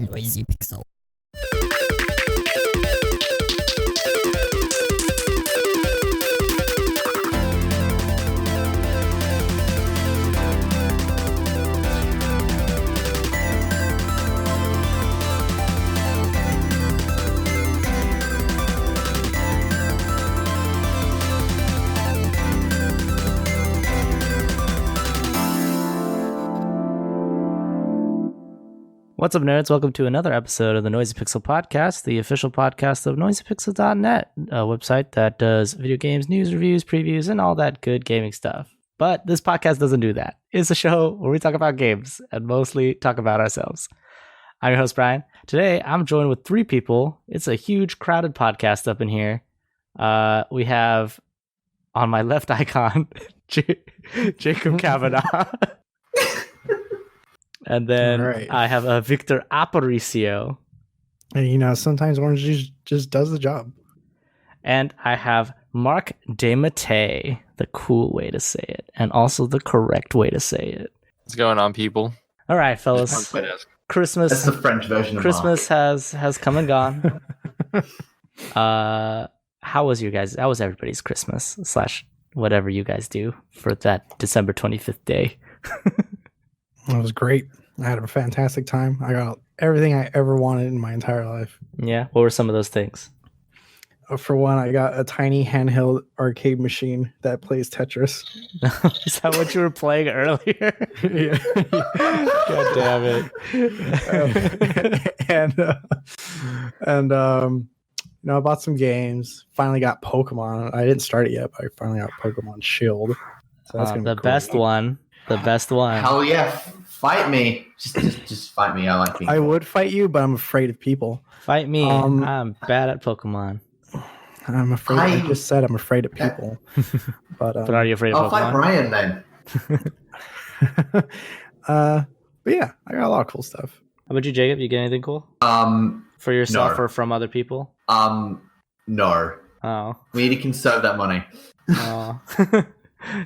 Noisy Pixel. What's up, nerds? Welcome to another episode of the Noisy Pixel Podcast, the official podcast of NoisyPixel.net, a website that does video games, news, reviews, previews, and all that good gaming stuff. But this podcast doesn't do that. It's a show where we talk about games and mostly talk about ourselves. I'm your host, Brian. Today, I'm joined with three people. It's a huge, crowded podcast up in here. We have, on my left icon, Jacob Kavanaugh. And then I have Victor Aparicio. And you know, sometimes orange juice just does the job. And I have Mark DeMatte, the cool way to say it, and also the correct way to say it. What's going on, people? All right, fellas. Christmas. That's the French version of Christmas Mark. has come and gone. How was everybody's Christmas / whatever you guys do for that December 25th day? It was great. I had a fantastic time. I got everything I ever wanted in my entire life. Yeah. What were some of those things? For one, I got a tiny handheld arcade machine that plays Tetris. Is that what you were playing earlier? Yeah. God damn it. I bought some games. Finally got Pokemon. I didn't start it yet, but I finally got Pokemon Shield. So that's gonna be the cool. best one. The best one. Hell yeah, fight me. Just fight me. I like people. I would fight you, but I'm afraid of people. Fight me. I'm bad at Pokemon. I'm afraid. I just said I'm afraid of people. But are you afraid of I'll Pokemon? fight Brian then. But yeah, I got a lot of cool stuff. How about you, Jacob? You get anything cool? For yourself No. or from other people? No. Oh. We need to conserve that money. Oh.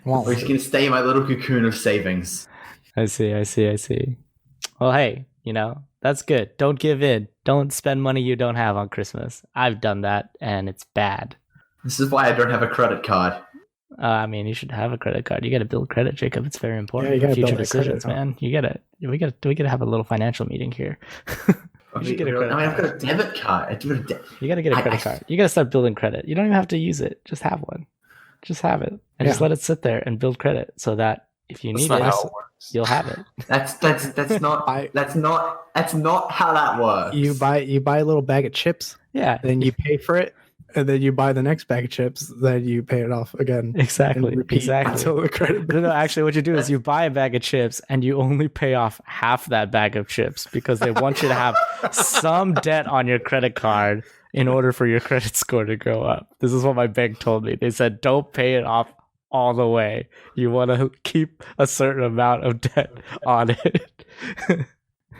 Won't We're just gonna stay in my little cocoon of savings. I see. Well, hey, that's good. Don't give in. Don't spend money you don't have on Christmas. I've done that, and it's bad. This is why I don't have a credit card. You should have a credit card. You got to build credit, Jacob. It's very important Yeah, you for gotta future build that credit, decisions, man. We gotta have a little financial meeting here. You should get a credit I've card. got a debit card. You got to get a credit card. You got to start building credit. You don't even have to use it. Just have one. Just have it. And just let it sit there and build credit so that if you need it, you'll have it. That's not that's not how that works. You buy a little bag of chips, Yeah. then you pay for it, and then you buy the next bag of chips, then you pay it off again. Exactly. And repeat Exactly. Until the credit. No, actually, what you do is you buy a bag of chips and you only pay off half that bag of chips because they want you to have some debt on your credit card in order for your credit score to go up. This is what my bank told me. They said, don't pay it off all the way. You want to keep a certain amount of debt on it.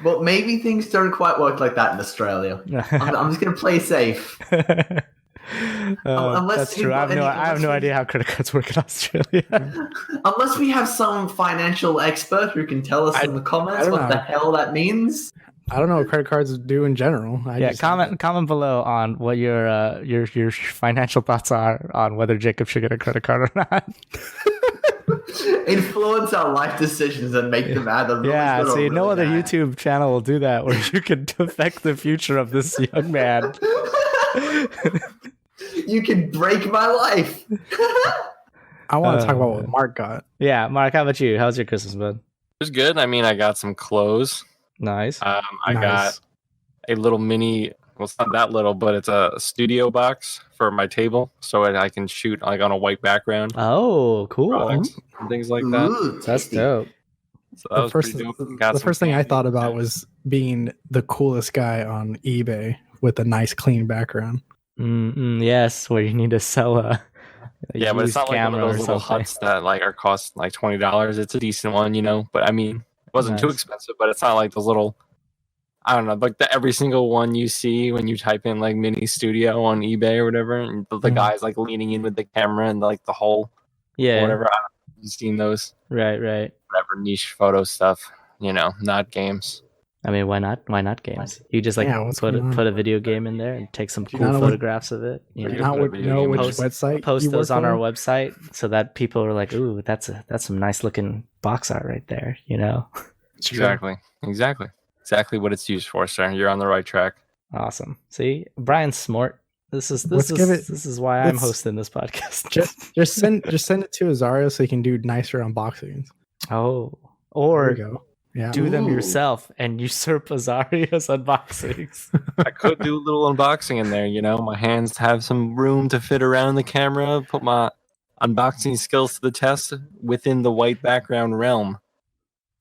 Well, maybe things don't quite work like that in Australia. I'm just going to play safe. That's true. I have no idea how credit cards work in Australia. Unless we have some financial expert who can tell us in the comments what the hell that means. I don't know what credit cards do in general. Comment below on what your financial thoughts are on whether Jacob should get a credit card or not. Influence our life decisions and make them either really good or see, no really other bad. YouTube channel will do that where you can affect the future of this young man. You can break my life. I want to talk about what Mark got. Yeah, Mark, how about you? How's your Christmas, bud? It was good. I mean, I got some clothes. Nice. I Nice. got a little mini. Well, it's not that little, but it's a studio box for my table, so I can shoot like on a white background. Oh, cool. Products and things like that. Ooh, That's tasty. dope. So that was pretty dope. Got The some first thing I candy. thought about was being the coolest guy on eBay with a nice, clean background. Yes, where you need to sell a Yeah, but it's used not like one of camera those or little something. huts that like are cost like $20. It's a decent one, But I mean, it wasn't too Nice. expensive. But it's not like those little. I don't know, like every single one you see when you type in like mini studio on eBay or whatever, and the guy's like leaning in with the camera and like the whole Yeah. whatever. I don't know, you've seen those Right. whatever niche photo stuff, not games. I mean, why not? Why not games? You just like Yeah, what's put going on? put a video game in there and take some Do you cool not know what- photographs of it. You Do you know, not know which Post- website post you those work on our for? website so that people are like, "Ooh, that's some nice looking box art right there." You know, It's true. Exactly what it's used for, sir. You're on the right track. awesome. See, Brian's smart. This is Let's give it- this is why I'm let's- hosting this podcast. Just send it to Azario so he can do nicer unboxings. oh, There or we go. Yeah. do them Ooh. yourself and usurp Azario's unboxings. I could do a little unboxing in there, you know. My hands have some room to fit around the camera, put my unboxing skills to the test within the white background realm.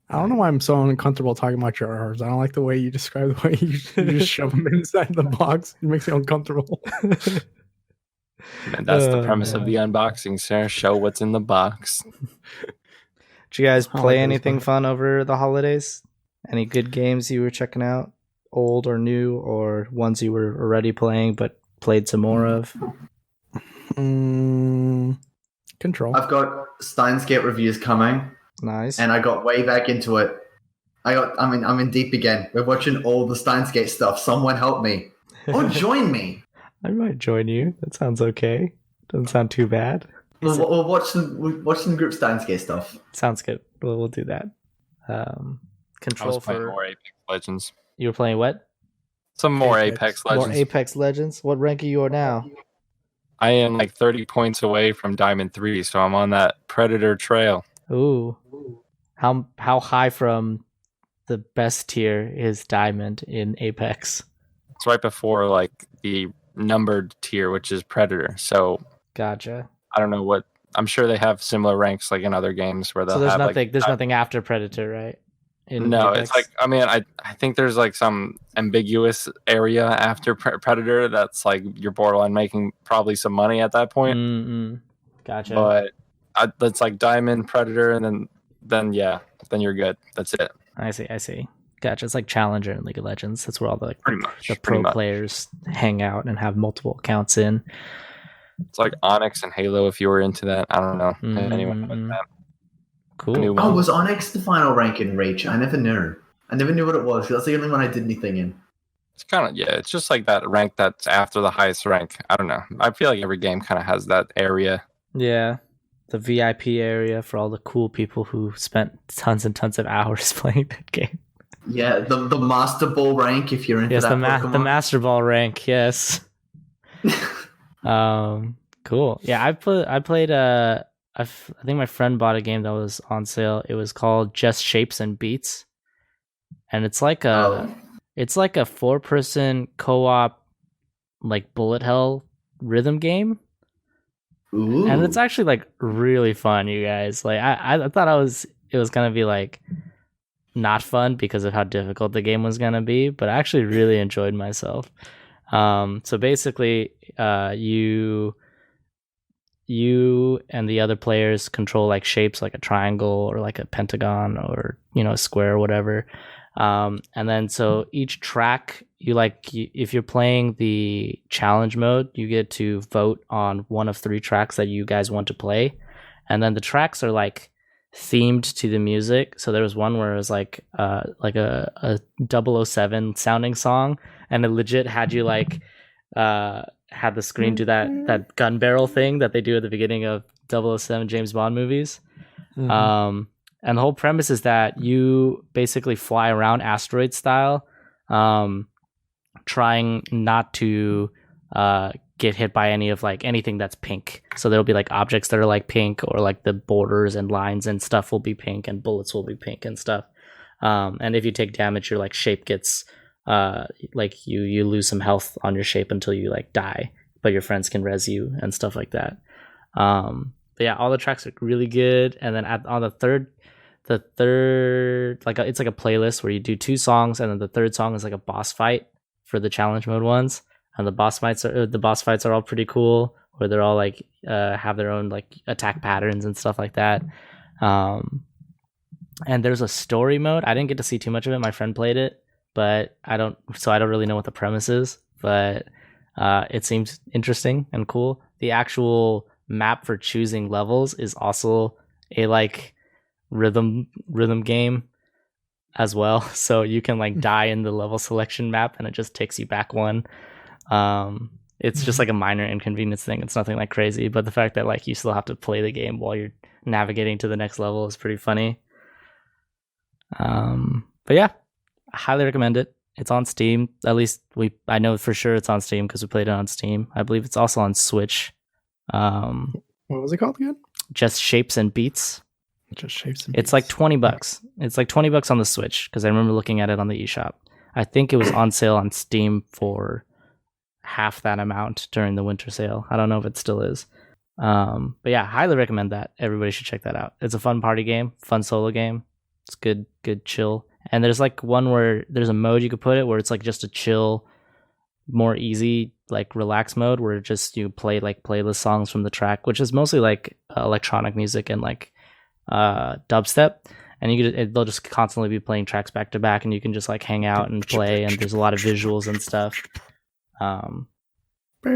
I don't know why I'm so uncomfortable talking about your arms. I don't like the way you describe the way you just shove them inside the box. It makes me uncomfortable. And that's the premise man. of the unboxing, sir. Show what's in the box. Did you guys I like play those anything ones. fun over the holidays? Any good games you were checking out? Old or new, or ones you were already playing but played some more of? Control. I've got Steins Gate reviews coming, Nice. and I got way back into it. I'm in deep again. We're watching all the Steins Gate stuff. Someone help me. Or join me. I might join you. That sounds okay. Doesn't sound too bad. We'll watch some group Steins Gate stuff. Sounds good. We'll do that. I Control was playing for more Apex Legends. you were playing what? Some more Apex. Apex Legends. More Apex Legends. What rank are you now? I am like 30 points away from Diamond 3, so I'm on that Predator trail. Ooh. How high from the best tier is Diamond in Apex? It's right before like the numbered tier, which is Predator. So Gotcha. I don't know what. I'm sure they have similar ranks like in other games where they'll So there's have nothing. like, There's nothing after Predator, right? In No, Apex? it's like I think there's like some ambiguous area after Predator that's like you're borderline making probably some money at that point. Mm-mm. Gotcha. But that's like Diamond, Predator, and then you're good. That's it. I see. Gotcha. It's like Challenger in League of Legends. That's where all the like Pretty much. the pretty pro much. players hang out and have multiple accounts in. It's like Onyx and Halo if you were into that. I don't know. Anyway, like Mm-mm. that. Cool. New Oh, one. was Onyx the final rank in Reach? I never knew. I never knew what it was. That's the only one I did anything in. It's kind of it's just like that rank that's after the highest rank. I don't know. I feel like every game kind of has that area. Yeah. The VIP area for all the cool people who spent tons and tons of hours playing that game. Yeah, the Master Ball rank if you're into Yes, that the Pokemon. Master Ball rank. Yes. Cool. Yeah, I played. I think my friend bought a game that was on sale. It was called Just Shapes and Beats, and it's like a Oh. it's like a 4-person co-op like bullet hell rhythm game. Ooh. And it's actually like really fun, you guys. Like I thought it was gonna be like not fun because of how difficult the game was gonna be, but I actually really enjoyed myself. So basically, you and the other players control like shapes like a triangle or like a pentagon or a square or whatever. And then so each track if you're playing the challenge mode, you get to vote on one of 3 tracks that you guys want to play. And then the tracks are like themed to the music. So there was one where it was like a 007 sounding song, and it legit had you like had the screen do that gun barrel thing that they do at the beginning of 007 James Bond movies. Mhm. And the whole premise is that you basically fly around asteroid style, trying not to get hit by anything that's pink. So there'll be like objects that are like pink, or like the borders and lines and stuff will be pink, and bullets will be pink and stuff. And if you take damage, your like shape gets like you lose some health on your shape until you like die, but your friends can res you and stuff like that. But yeah, all the tracks are really good. And then on the third like it's like a playlist where you do 2 songs, and then the third song is like a boss fight for the challenge mode ones. And the boss fights are all pretty cool, where they're all like have their own like attack patterns and stuff like that. And there's a story mode. I didn't get to see too much of it. My friend played it, but I don't really know what the premise is. But it seems interesting and cool. The actual map for choosing levels is also a like rhythm game. as well. So you can like die in the level selection map and it just takes you back one. It's just like a minor inconvenience thing. It's nothing like crazy, but the fact that like you still have to play the game while you're navigating to the next level is pretty funny. But yeah, I highly recommend it. It's on Steam. At least I know for sure it's on Steam because we played it on Steam. I believe it's also on Switch. What was it called again? Just Shapes and Beats. Just Shapes and It's Beats. like $20. It's like $20 on the Switch because I remember looking at it on the eShop. I think it was on sale on Steam for half that amount during the winter sale. I don't know if it still is. But yeah, highly recommend that. Everybody should check that out. It's a fun party game, fun solo game. It's good chill. And there's like one where there's a mode you could put it where it's like just a chill, more easy, like relax mode where just you play like playlist songs from the track, which is mostly like electronic music and like dubstep. And they'll just constantly be playing tracks back to back, and you can just like hang out and play. And there's a lot of visuals and stuff. But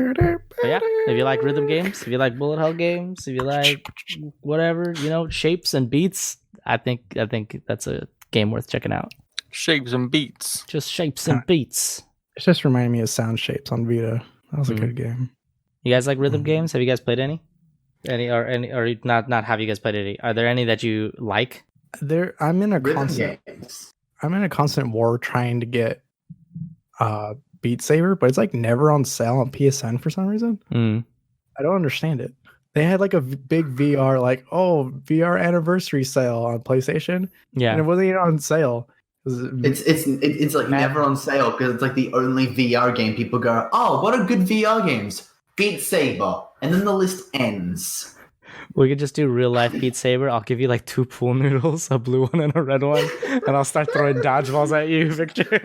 yeah, if you like rhythm games, if you like bullet hell games, if you like whatever, shapes and beats, I think that's a game worth checking out. Shapes and Beats. Just Shapes and Beats. It's just reminding me of Sound Shapes on Vita. That was a good game. You guys like rhythm games? Have you guys played any? Or not have you guys played any? Are there any that you like? I'm in a Rhythm constant war trying to get Beat Saber, but it's like never on sale on PSN for some reason. I don't understand it. They had like a big VR, like VR anniversary sale on PlayStation. Yeah, and it wasn't even on sale. It's like never on sale because it's like the only VR game people go, oh, what are good VR games? Beat Saber, and then the list ends. We could just do real life Beat Saber. I'll give you like 2 pool noodles, a blue one and a red one, and I'll start throwing dodgeballs at you, Victor.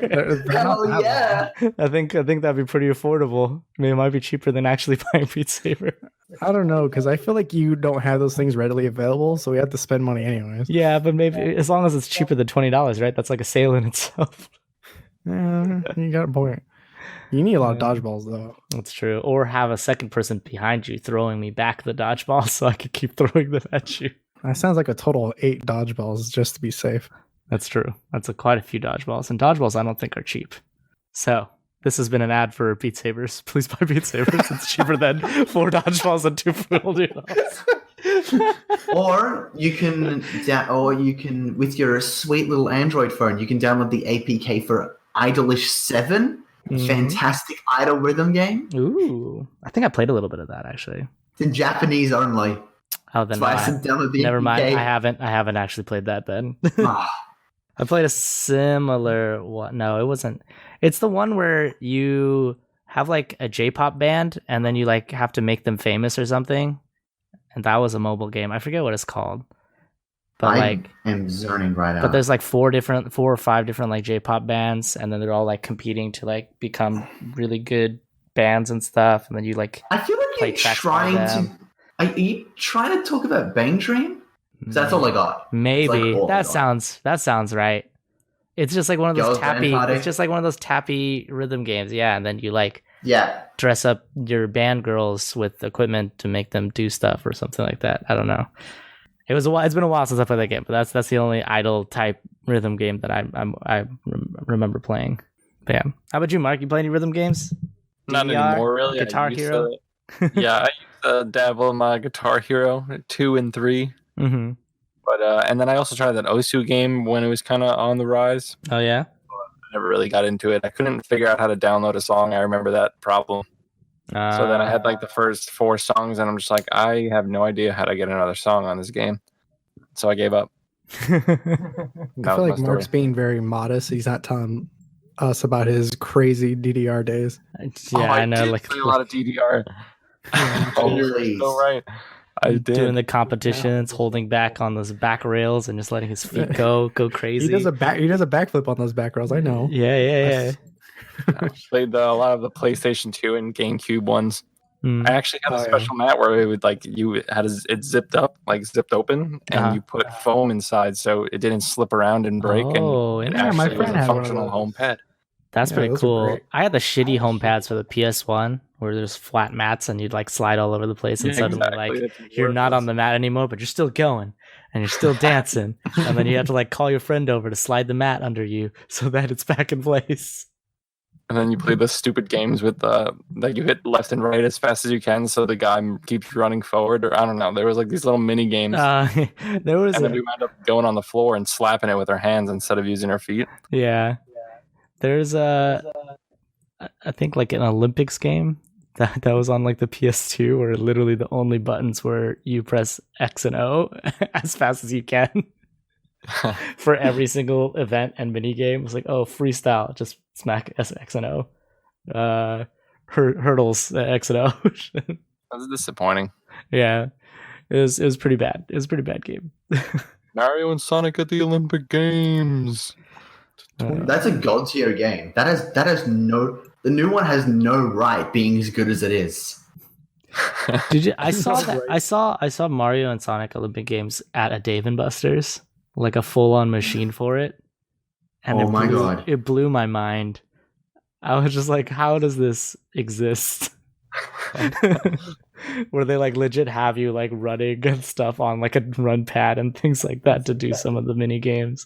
Hell yeah! I think that'd be pretty affordable. I mean, it might be cheaper than actually buying Beat Saber. I don't know, because I feel like you don't have those things readily available, so we have to spend money anyways. Yeah, but maybe as long as it's cheaper than $20, right? That's like a sale in itself. Yeah, you got a point. You need a lot of dodgeballs, though. That's true. Or have a second person behind you throwing me back the dodgeball so I could keep throwing them at you. That sounds like a total of 8 dodgeballs just to be safe. That's true. That's quite a few dodgeballs. And dodgeballs I don't think are cheap. So, this has been an ad for Beat Sabers. Please buy Beat Sabers. It's cheaper than 4 dodgeballs and 2 pool noodles. Or you can, with your sweet little Android phone, you can download the APK for Idolish 7. Fantastic idol rhythm game. Ooh, I think I played a little bit of that actually. It's in Japanese only. Oh, then never mind. I haven't actually played that then. I played a similar one. No, it wasn't. It's the one where you have like a J-pop band and then you like have to make them famous or something. And that was a mobile game. I forget what it's called. But I am zoning right out. But there's like 4 or 5 different like J-pop bands, and then they're all like competing to like become really good bands and stuff. And then you like I feel like are you trying to talk about Bang Dream? That's all I got. Maybe that sounds right. It's just like one of those tappy. It's just like one of those tappy rhythm games, yeah. And then you like dress up your band girls with equipment to make them do stuff or something like that. I don't know. It's been a while since I played that game, but that's the only idol type rhythm game that I remember playing. But yeah. How about you, Mark? You play any rhythm games? Not anymore, really. Guitar Hero? I used to dabble in my Guitar Hero 2 and 3. Mm-hmm. But and then I also tried that Osu game when it was kind of on the rise. Oh yeah. I never really got into it. I couldn't figure out how to download a song. I remember that problem. So then I had like the first 4 songs, and I'm just like, I have no idea how to get another song on this game. So I gave up. I feel like Mark's being very modest. He's not telling us about his crazy DDR days. Yeah, I know. Like play a lot of DDR. You're so right. I did. Doing the competitions, holding back on those back rails, and just letting his feet go crazy. He does a backflip on those back rails. I know. Yeah. I played a lot of the PlayStation 2 and GameCube ones. I actually had a special mat where it would like it zipped up, like zipped open, and you put foam inside so it didn't slip around and break. And my friend had a functional home pad. That's pretty cool. I had the shitty home pads for the PS1 where there's flat mats and you'd like slide all over the place and suddenly like you're not on the mat anymore, but you're still going. and you're still dancing, and then you have to like call your friend over to slide the mat under you so that it's back in place. And then you play the stupid games with like you hit left and right as fast as you can, so the guy keeps running forward. Or I don't know. There was like these little mini games. Then we wound up going on the floor and slapping it with our hands instead of using our feet. Yeah, there's I think like an Olympics game that was on like the PS2, where literally the only buttons were you press X and O as fast as you can. For every single event and mini game. It's like, oh, freestyle, just smack X and O. Hurdles X and O. That's disappointing. Yeah, it was pretty bad. It was a pretty bad game. Mario and Sonic at the Olympic Games. That's a god tier game. The new one has no right being as good as it is. Did you? I saw that. I saw Mario and Sonic Olympic Games at a Dave & Buster's. Like a full-on machine for it. And oh my god. It blew my mind. I was just like, how does this exist? Where they like legit have you like running and stuff on like a run pad and things like that to do some of the mini games.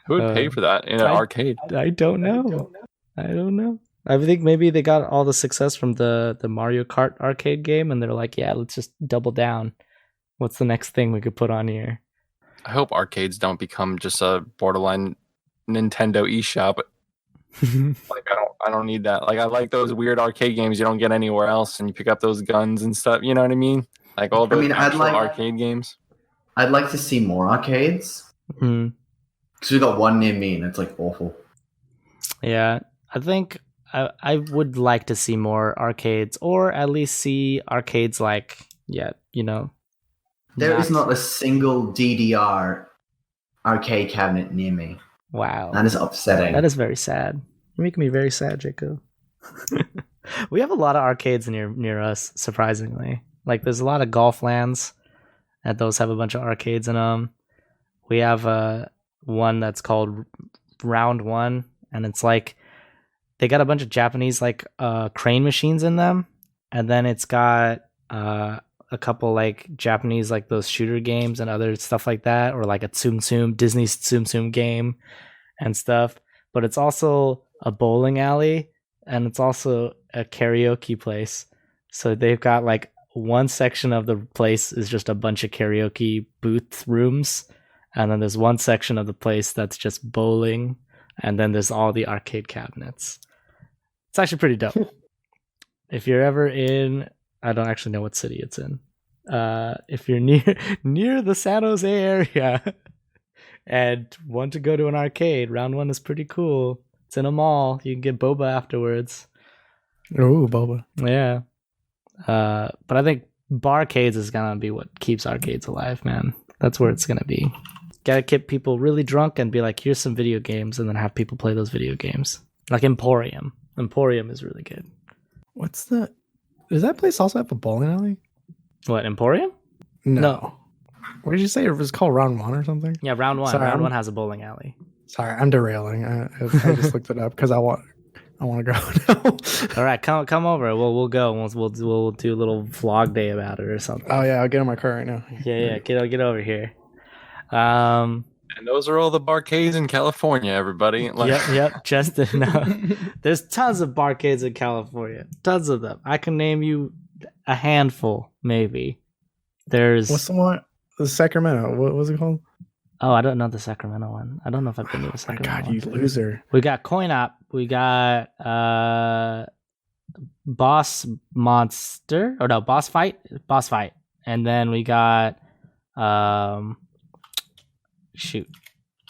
Who would pay for that in an arcade? I don't know. I think maybe they got all the success from the Mario Kart arcade game and they're like, yeah, let's just double down. What's the next thing we could put on here? I hope arcades don't become just a borderline Nintendo eShop. Like I don't need that. Like I like those weird arcade games you don't get anywhere else, and you pick up those guns and stuff. You know what I mean? Like all those arcade games. I'd like to see more arcades. Because we got one near me, and it's like awful. Yeah, I think I would like to see more arcades, or at least see arcades like There is not a single DDR arcade cabinet near me. Wow. That is upsetting. That is very sad. You're making me very sad, Jacob. We have a lot of arcades near us, surprisingly. Like, there's a lot of golf lands, and those have a bunch of arcades in them. We have one that's called Round One, and it's like, they got a bunch of Japanese, like, crane machines in them, and then it's got a couple like Japanese like those shooter games and other stuff like that, or like a Disney's Tsum Tsum game and stuff. But it's also a bowling alley and it's also a karaoke place. So they've got like one section of the place is just a bunch of karaoke booth rooms, and then there's one section of the place that's just bowling, and then there's all the arcade cabinets. It's actually pretty dope. If you're ever in, I don't actually know what city it's in. If you're near the San Jose area and want to go to an arcade, Round One is pretty cool. It's in a mall. You can get boba afterwards. Oh, boba. Yeah. But I think barcades is gonna be what keeps arcades alive, man. That's where it's gonna be. Gotta get people really drunk and be like, here's some video games, and then have people play those video games. Like Emporium. Emporium is really good. Does that place also have a bowling alley? What, Emporium? No. What did you say? It was called Round One or something? Yeah, Round One. Sorry, Round One has a bowling alley. Sorry, I'm derailing. I just looked it up because I want to go now. All right, come over. We'll go. We'll do a little vlog day about it or something. Oh yeah, I'll get in my car right now. Yeah, get over here. And those are all the barcades in California, everybody. Yep. Just there's tons of barcades in California. Tons of them. I can name you a handful, maybe. There's what's the one? The Sacramento. What was it called? Oh, I don't know the Sacramento one. I don't know if I've been to the Sacramento one. Oh my God, you loser. We got Coin Op. We got Boss Monster. Or no, Boss Fight. And then we got shoot.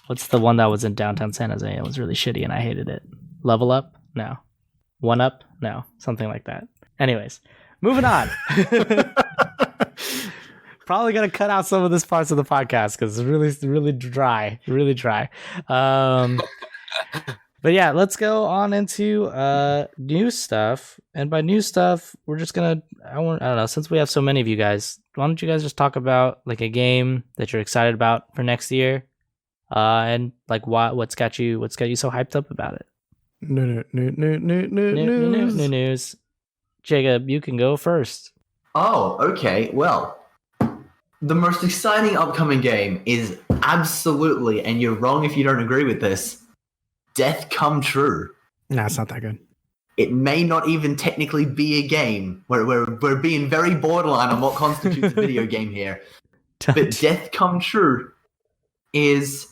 What's the one that was in downtown San Jose? It was really shitty and I hated it. Level Up? No. One Up? No. Something like that. Anyways, moving on. Probably gonna cut out some of this parts of the podcast because it's really dry. But yeah, let's go on into new stuff. And by new stuff, we're just gonna I don't know, since we have so many of you guys, why don't you guys just talk about like a game that you're excited about for next year? And like what's got you so hyped up about it? News. Jacob, you can go first. Oh, okay. Well, the most exciting upcoming game is absolutely, and you're wrong if you don't agree with this, Death Come True. Nah, it's not that good. It may not even technically be a game. We're being very borderline on what constitutes a video game here. But Death Come True is...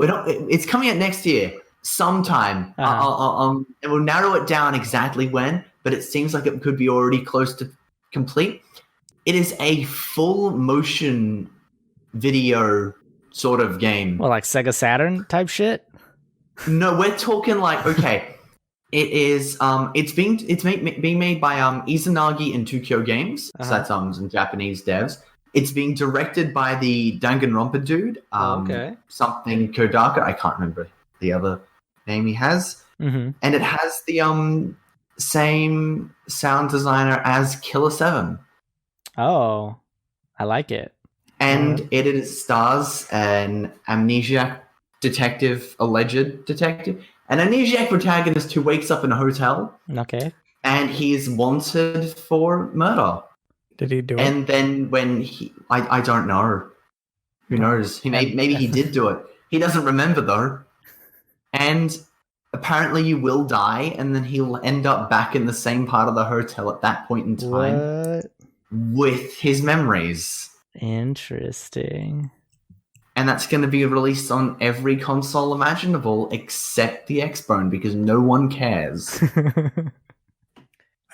it's coming out next year, sometime. And we'll narrow it down exactly when, but it seems like it could be already close to complete. It is a full motion video sort of game. Well, like Sega Saturn type shit? No, we're talking like, okay, it is it's being made by Izanagi and Tokyo Games. So that's some Japanese devs. It's being directed by the Danganronpa dude. Something Kodaka. I can't remember the other name he has. And it has the same sound designer as Killer 7. Oh, I like it. And it stars an amnesiac detective, alleged detective, an amnesiac protagonist who wakes up in a hotel. Okay. And he's wanted for murder. Did he do it? And then when I don't know. Who knows? Maybe he did do it. He doesn't remember though. And apparently you will die, and then he'll end up back in the same part of the hotel at that point in time with his memories. Interesting. And that's going to be released on every console imaginable except the Xbone because no one cares.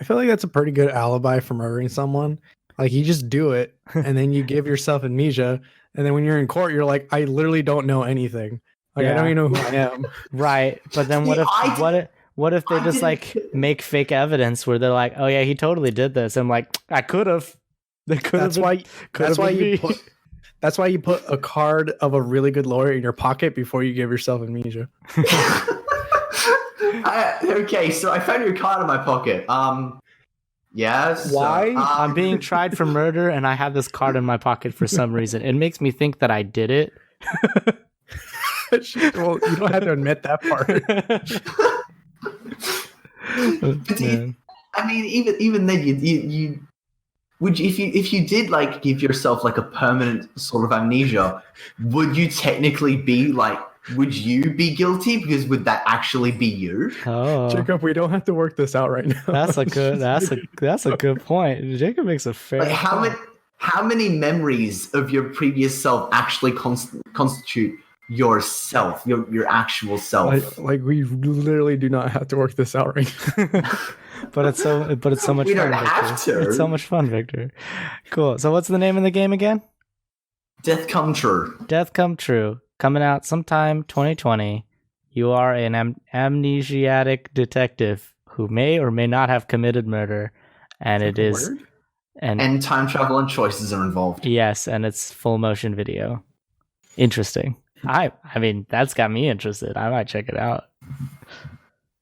I feel like that's a pretty good alibi for murdering someone. Like, you just do it, and then you give yourself amnesia, and then when you're in court, you're like, I literally don't know anything. Like, I don't even know who I am. Right. But then what if they just like make fake evidence where they're like, oh yeah, he totally did this. I'm like, I could have. That's why you put a card of a really good lawyer in your pocket before you give yourself amnesia. Okay, so I found your card in my pocket. Yes. Why? I'm being tried for murder, and I have this card in my pocket for some reason. It makes me think that I did it. Well, you don't have to admit that part. I mean, even then, you would if you did like give yourself like a permanent sort of amnesia, would you technically be like? Would you be guilty? Because would that actually be you? Oh, Jacob, we don't have to work this out right now. That's a good point. Jacob makes a fair. Like how many memories of your previous self actually constitute yourself, your actual self? Like we literally do not have to work this out right now. But it's so much fun. We don't have Victor. to. It's so much fun, Victor. Cool. So what's the name of the game again? Death Come True. Death Come True. Coming out sometime 2020. You are an amnesiac detective who may or may not have committed murder, and it is word? And time travel and choices are involved. Yes, and it's full motion video. Interesting. I mean, that's got me interested. I might check it out.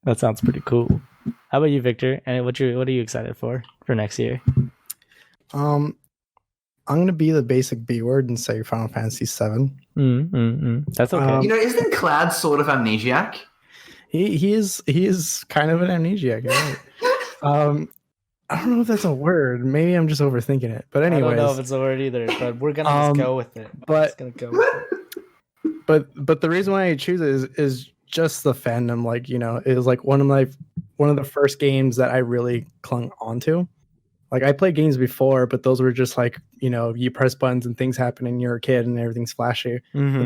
That sounds pretty cool. How about you, Victor? And what are you excited for next year? I'm gonna be the basic B word and say Final Fantasy VII. That's okay. Isn't Cloud sort of amnesiac? He is kind of an amnesiac. Right? I don't know if that's a word. Maybe I'm just overthinking it. But anyways, I don't know if it's a word either. But we're gonna just go with it. But the reason why I choose it is just the fandom. Like, you know, it was like one of the first games that I really clung onto. Like, I played games before, but those were just like, you know, you press buttons and things happen and you're a kid and everything's flashy. Mm-hmm.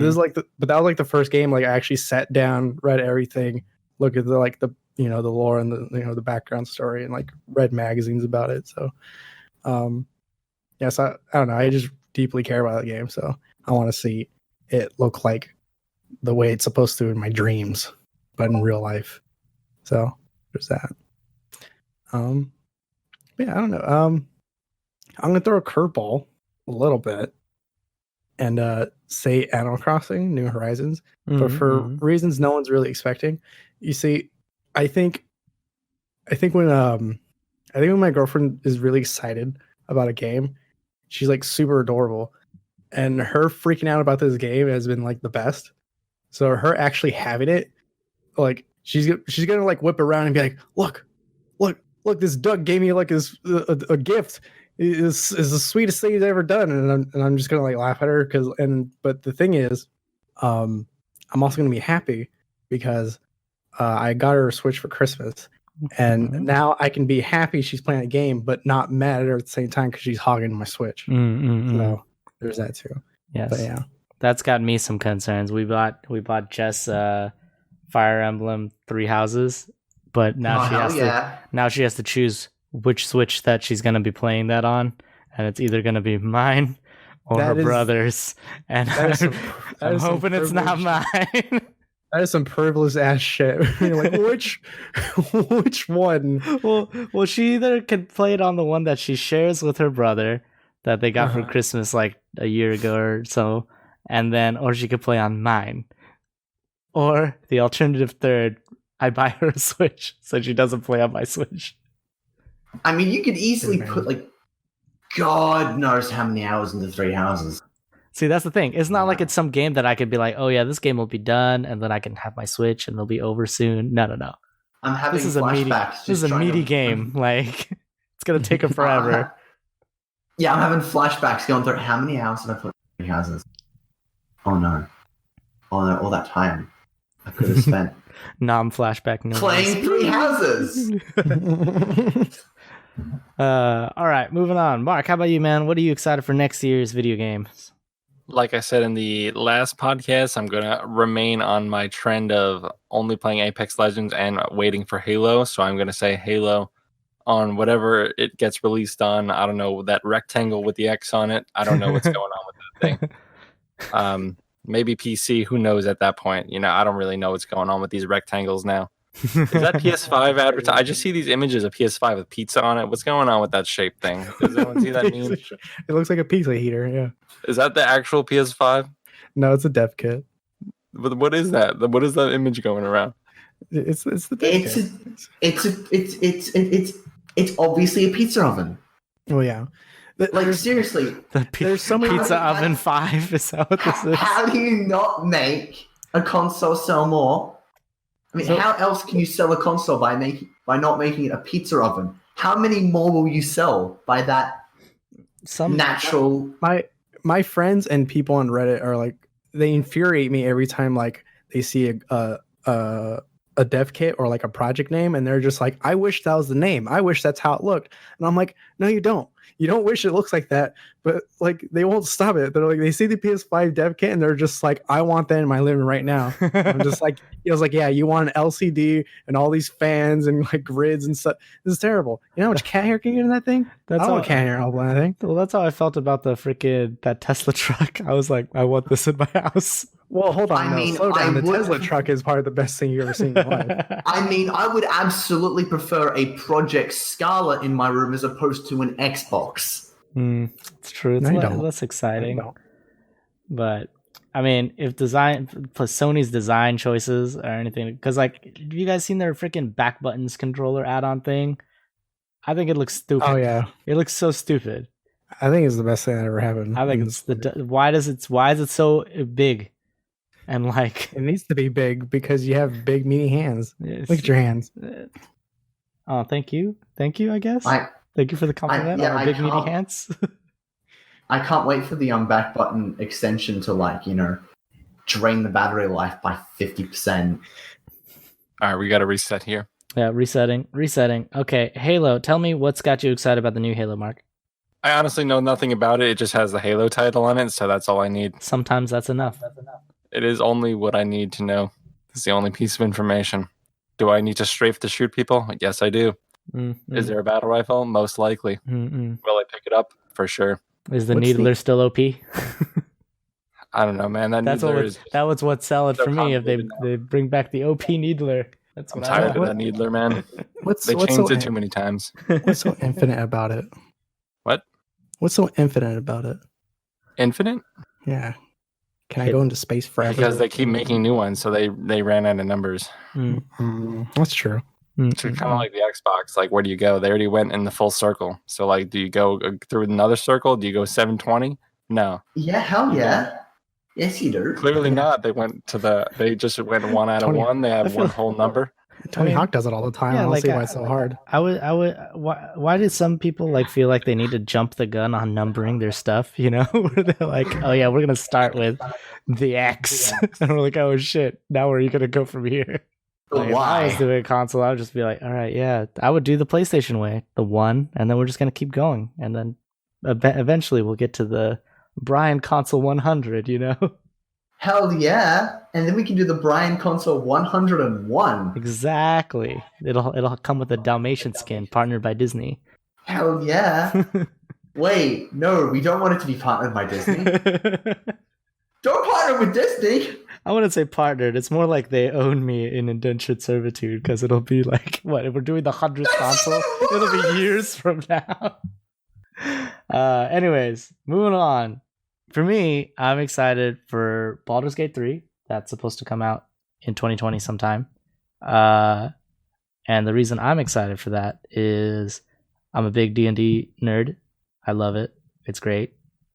But that was like the first game. Like, I actually sat down, read everything, looked at the lore and the background story, and like read magazines about it. So, yes, I don't know. I just deeply care about the game, so I want to see it look like the way it's supposed to in my dreams, but in real life. So there's that. Yeah, I don't know. I'm gonna throw a curveball a little bit and say Animal Crossing: New Horizons, but for reasons no one's really expecting. You see, I think when my girlfriend is really excited about a game, she's like super adorable, and her freaking out about this game has been like the best. So her actually having it, like she's gonna like whip around and be like, look, this duck gave me like a gift. is the sweetest thing he's ever done, and I'm just gonna like laugh at her but the thing is, I'm also gonna be happy because I got her a Switch for Christmas, and now I can be happy she's playing a game, but not mad at her at the same time because she's hogging my Switch. So there's that too. Yes, but yeah, that's got me some concerns. We bought Jess Fire Emblem 3 Houses, but now she has to choose which Switch that she's going to be playing that on, and it's either going to be mine or her brother's, and I'm hoping it's not mine. That is some privileged ass shit. You're like, which one? Well, she either can play it on the one that she shares with her brother that they got for Christmas like a year ago or so, or she could play on mine. Or the alternative third, I buy her a Switch so she doesn't play on my Switch. I mean, you could easily put like God knows how many hours into 3 Houses. See, that's the thing. It's not like it's some game that I could be like, oh yeah, this game will be done, and then I can have my Switch and it'll be over soon. No. I'm having flashbacks. This is a meaty game. Like, it's gonna take her forever. Yeah, I'm having flashbacks going through how many hours did I put in 3 Houses? Oh no, all that time I could have spent flashback playing 3 Houses. All right, moving on. Mark, how about you, man? What are you excited for next year's video games? Like I said in the last podcast, I'm going to remain on my trend of only playing Apex Legends and waiting for Halo. So I'm going to say Halo on whatever it gets released on. I don't know, that rectangle with the X on it. I don't know what's going on with that thing. Maybe PC, who knows at that point? You know, I don't really know what's going on with these rectangles now. Is that PS5 advertised? I just see these images of PS5 with pizza on it. What's going on with that shape thing? Does anyone see that meme? It looks like a pizza heater, yeah. Is that the actual PS5? No, it's a dev kit. But what is that? What is that image going around? It's the dev kit. It's obviously a pizza oven. Well, yeah. Like seriously, there's so many Pizza Oven 5. Is that what this is? How do you not make a console sell more? I mean, how else can you sell a console by not making it a pizza oven? How many more will you sell by that natural? My friends and people on Reddit are like, they infuriate me every time like they see a dev kit or like a project name, and they're just like, I wish that was the name. I wish that's how it looked. And I'm like, no, you don't. You don't wish it looks like that, but like they won't stop it. They're like, they see the PS5 dev kit and they're just like, I want that in my living room right now. I'm just like, it was like, yeah, you want an LCD and all these fans and like grids and stuff. This is terrible. You know how much cat hair can get in that thing? I don't want cat hair all that thing. Well, that's how I felt about that Tesla truck. I was like, I want this in my house. Well, hold on. Slow down. The Tesla truck is probably the best thing you've ever seen in your life. I mean, I would absolutely prefer a Project Scarlet in my room as opposed to an Xbox. It's true. It's less exciting. But I mean, if Sony's design choices or anything, because like, have you guys seen their freaking back buttons controller add-on thing? I think it looks stupid. Oh yeah, it looks so stupid. I think it's the best thing that ever happened. I think it's why is it so big? And like, it needs to be big because you have big meaty hands. Look at your hands. Oh, thank you. I guess. Thank you for the compliment on our big meaty hands. I can't wait for the back button extension to drain the battery life by 50%. All right, we got to reset here. Yeah, resetting. Okay, Halo. Tell me what's got you excited about the new Halo, Mark. I honestly know nothing about it. It just has the Halo title on it, so that's all I need. Sometimes that's enough. It is only what I need to know. It's the only piece of information. Do I need to strafe to shoot people? Yes, I do. Mm-hmm. Is there a battle rifle? Most likely. Mm-hmm. Will I pick it up? For sure. Is the Needler still OP? I don't know, man. That was what sell it for me. If they bring back the OP Needler. I'm tired of that Needler, man. They changed it too many times. What's so infinite about it? What? What's so infinite about it? Infinite? Yeah. Can I go into space forever? Because they keep making new ones, so they ran out of numbers. That's true. It's kind of like the Xbox. Like, where do you go? They already went in the full circle. So, like, do you go through another circle? Do you go 720? No. Yeah, hell yeah. Yes, you do. Clearly not. They just went one out of one. They have one whole number. Tony Hawk does it all the time. I don't see why it's so hard. Why did some people like feel like they need to jump the gun on numbering their stuff? You know, where they're like, oh yeah, we're gonna start with the X, and we're like, oh shit, now where are you gonna go from here? Like, if I was doing a console, I would just be like, all right, yeah, I would do the PlayStation way, the 1, and then we're just gonna keep going, and then eventually we'll get to the Brian console 100. You know. Hell yeah. And then we can do the Brian console 101. Exactly. It'll come with a Dalmatian skin partnered by Disney. Hell yeah. Wait, no, we don't want it to be partnered by Disney. Don't partner with Disney. I wouldn't say partnered. It's more like they own me in indentured servitude, because it'll be like, what, if we're doing the 100th console, it'll be years from now. Anyways, moving on. For me, I'm excited for Baldur's Gate 3. That's supposed to come out in 2020 sometime. And the reason I'm excited for that is I'm a big D&D nerd. I love it. It's great.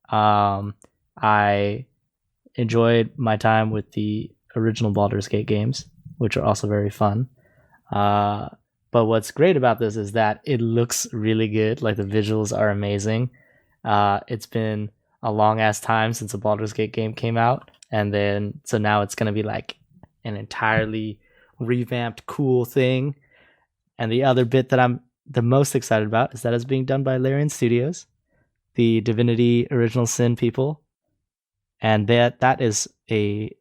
I enjoyed my time with the original Baldur's Gate games, which are also very fun. But what's great about this is that it looks really good. Like, the visuals are amazing. It's been a long ass time since a Baldur's Gate game came out, and then so now it's gonna be like an entirely revamped, cool thing. And the other bit that I'm the most excited about is that it's being done by Larian Studios, the Divinity Original Sin people, and that is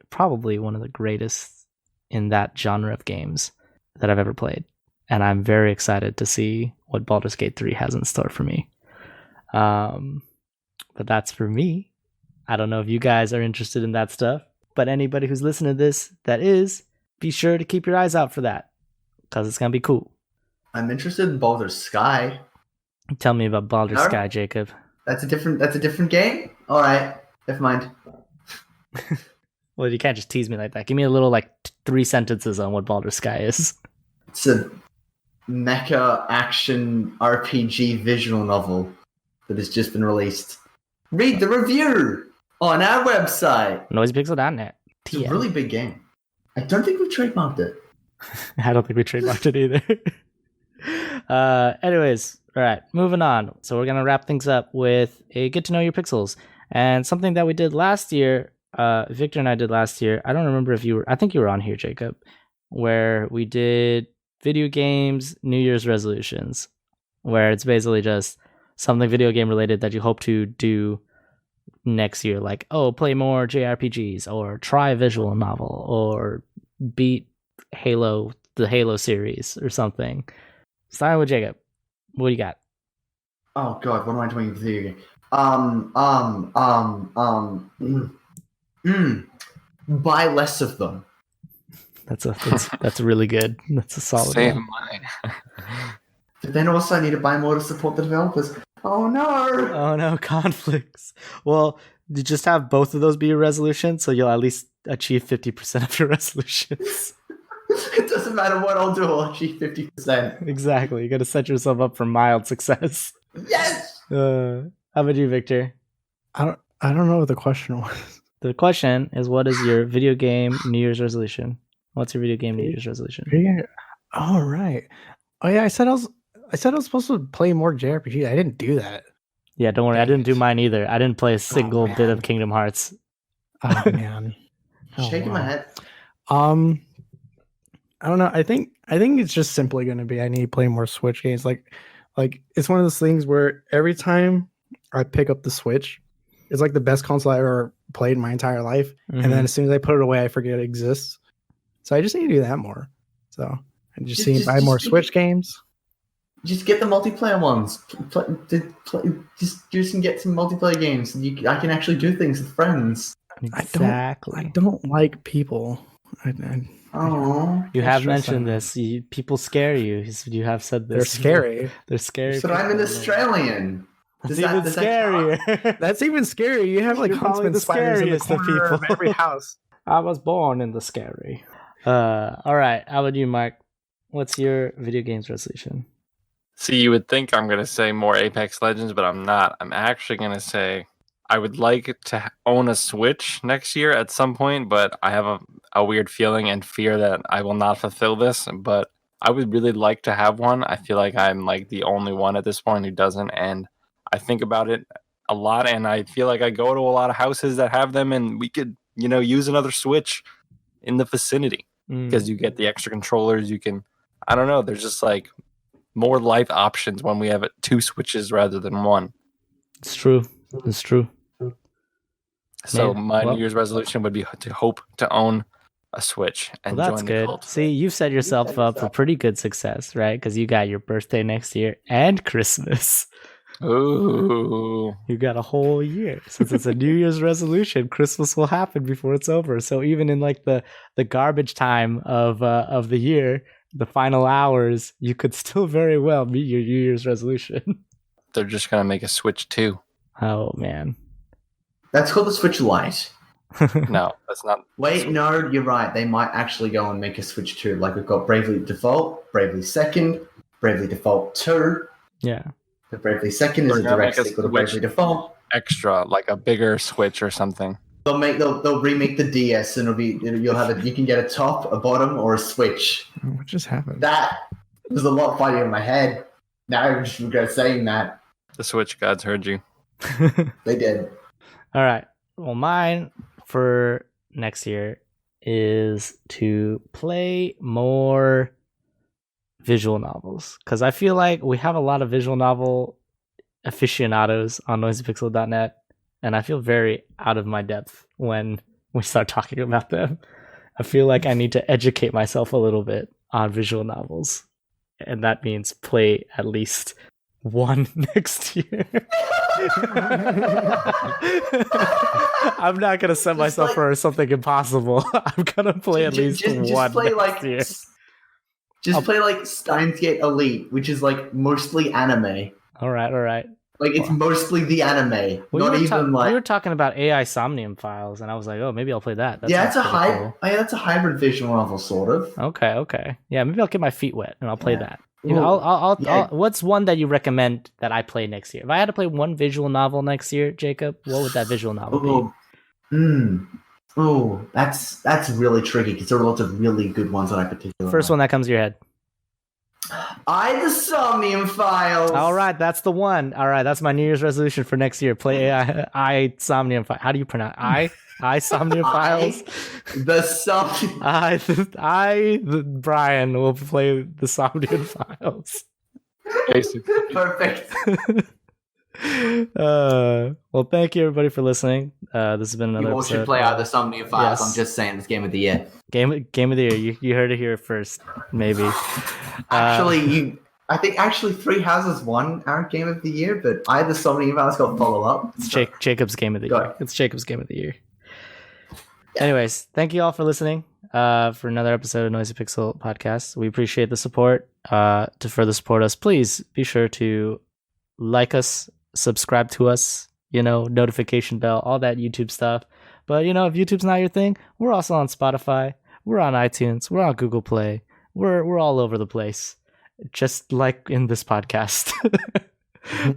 probably one of the greatest in that genre of games that I've ever played, and I'm very excited to see what Baldur's Gate 3 has in store for me. But that's for me. I don't know if you guys are interested in that stuff, but anybody who's listening to this that is, be sure to keep your eyes out for that, because it's going to be cool. I'm interested in Baldur's Sky. Tell me about Baldur's Sky, Jacob. That's a different game? All right. Never mind. Well, you can't just tease me like that. Give me a little, 3 sentences on what Baldur's Sky is. It's a mecha action RPG visual novel that has just been released. Read the review on our website. NoisyPixel.net. It's a really big game. I don't think we've trademarked it. I don't think we trademarked it either. Anyways, all right, moving on. So we're going to wrap things up with a get to know your pixels. And something that we did last year, Victor and I did last year. I don't remember if you were, I think you were on here, Jacob, where we did video games, New Year's resolutions, where it's basically just something video game related that you hope to do next year, like, oh, play more JRPGs, or try a visual novel, or beat the Halo series, or something. Starting with Jacob, what do you got? Oh God, what am I doing with video game? Buy less of them. That's really good. That's a solid Save one. money. But then also I need to buy more to support the developers. Oh no, conflicts. Well, you just have both of those be your resolution, so you'll at least achieve 50% of your resolutions. It doesn't matter what I'll do, I'll achieve 50%. Exactly. You got to set yourself up for mild success. Yes. How about you, Victor? I don't know what the question was. The question is, what is your video game New Year's resolution? What's your video game New Year's resolution? Oh, right. Oh yeah, I said I was supposed to play more JRPG. I didn't do that. Yeah, don't worry. I didn't do mine either. I didn't play a single bit of Kingdom Hearts. Oh man. Shaking my head. I don't know. I think it's just simply going to be I need to play more Switch games. Like it's one of those things where every time I pick up the Switch, it's like the best console I ever played in my entire life. Mm-hmm. And then as soon as I put it away, I forget it exists. So I just need to do that more. So I just buy more Switch games. Just get the multiplayer ones. Just get some multiplayer games. I can actually do things with friends. Exactly. I don't like people. You have mentioned this. People scare you. You have said this. They're scary. They're scary. So I'm an Australian. That's even scarier. That's even scarier. You have like huntsman spiders in the corner of every house. I was born in the scary. All right. How about you, Mark? What's your video games resolution? See, you would think I'm going to say more Apex Legends, but I'm not. I'm actually going to say I would like to own a Switch next year at some point, but I have a weird feeling and fear that I will not fulfill this. But I would really like to have one. I feel like I'm like the only one at this point who doesn't, and I think about it a lot, and I feel like I go to a lot of houses that have them, and we could, use another Switch in the vicinity because you get the extra controllers. You can, I don't know, there's just like more life options when we have 2 Switches rather than one. It's true. It's true. So my New Year's resolution would be to hope to own a Switch and that's join good. the cult. See, you've set yourself up for pretty good success, right? Because you got your birthday next year and Christmas. Ooh. You got a whole year. Since it's a New Year's resolution, Christmas will happen before it's over. So even in like the garbage time of the year, the final hours, you could still very well meet your New Year's resolution. They're just gonna make a Switch 2. Oh man. That's called the Switch Lite. No, that's not. Wait, no, you're right. They might actually go and make a Switch 2. Like we've got Bravely Default, Bravely Second, Bravely Default 2. Yeah. The Bravely Second is a direct sequel to Bravely Default. Extra, like a bigger Switch or something. They'll remake the DS, and you can get a top, a bottom, or a Switch. What just happened? That was a lot funnier in my head. Now I just regret saying that. The Switch gods heard you. They did. All right. Well, mine for next year is to play more visual novels, because I feel like we have a lot of visual novel aficionados on noisypixel.net, and I feel very out of my depth when we start talking about them. I feel like I need to educate myself a little bit on visual novels, and that means play at least one next year. I'm not gonna set myself for something impossible. I'm gonna play at least one next year. Just play like Steins Gate Elite, which is like mostly anime. All right. Like it's mostly the anime. Well, we were talking about AI Somnium Files, and I was like, oh, maybe I'll play that. That's a hybrid visual novel, sort of. Okay. Yeah, maybe I'll get my feet wet and I'll play that. I'll what's one that you recommend that I play next year? If I had to play one visual novel next year, Jacob, what would that visual novel be? Oh, that's really tricky because there are lots of really good ones that I particularly First one that comes to your head. The Somnium Files. All right, that's the one. All right, that's my New Year's resolution for next year. Play I Somnium Files. How do you pronounce I Somnium Files? Brian will play the Somnium Files. Perfect. Well, thank you everybody for listening. This has been another episode. You all should play the Somnium Files. Yes. I'm just saying, this game of the year. Game of the year. You heard it here first, maybe. I think 3 Houses won our game of the year, but the Somnium Files got follow up. It's Jacob's game of the year. It's Jacob's game of the year. Yeah. Anyways, thank you all for listening for another episode of Noisy Pixel Podcast. We appreciate the support. To further support us, please be sure to like us, subscribe to us, notification bell, all that YouTube stuff. But if YouTube's not your thing, we're also on Spotify, we're on iTunes, we're on Google Play, we're all over the place, just like in this podcast.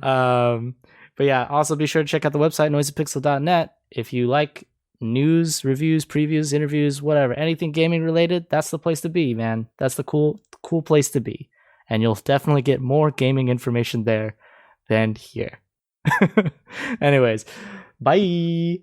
But yeah, also be sure to check out the website noisypixel.net if you like news, reviews, previews, interviews, whatever, anything gaming related. That's the place to be, man. That's the cool place to be, and you'll definitely get more gaming information there than here. Anyways, bye.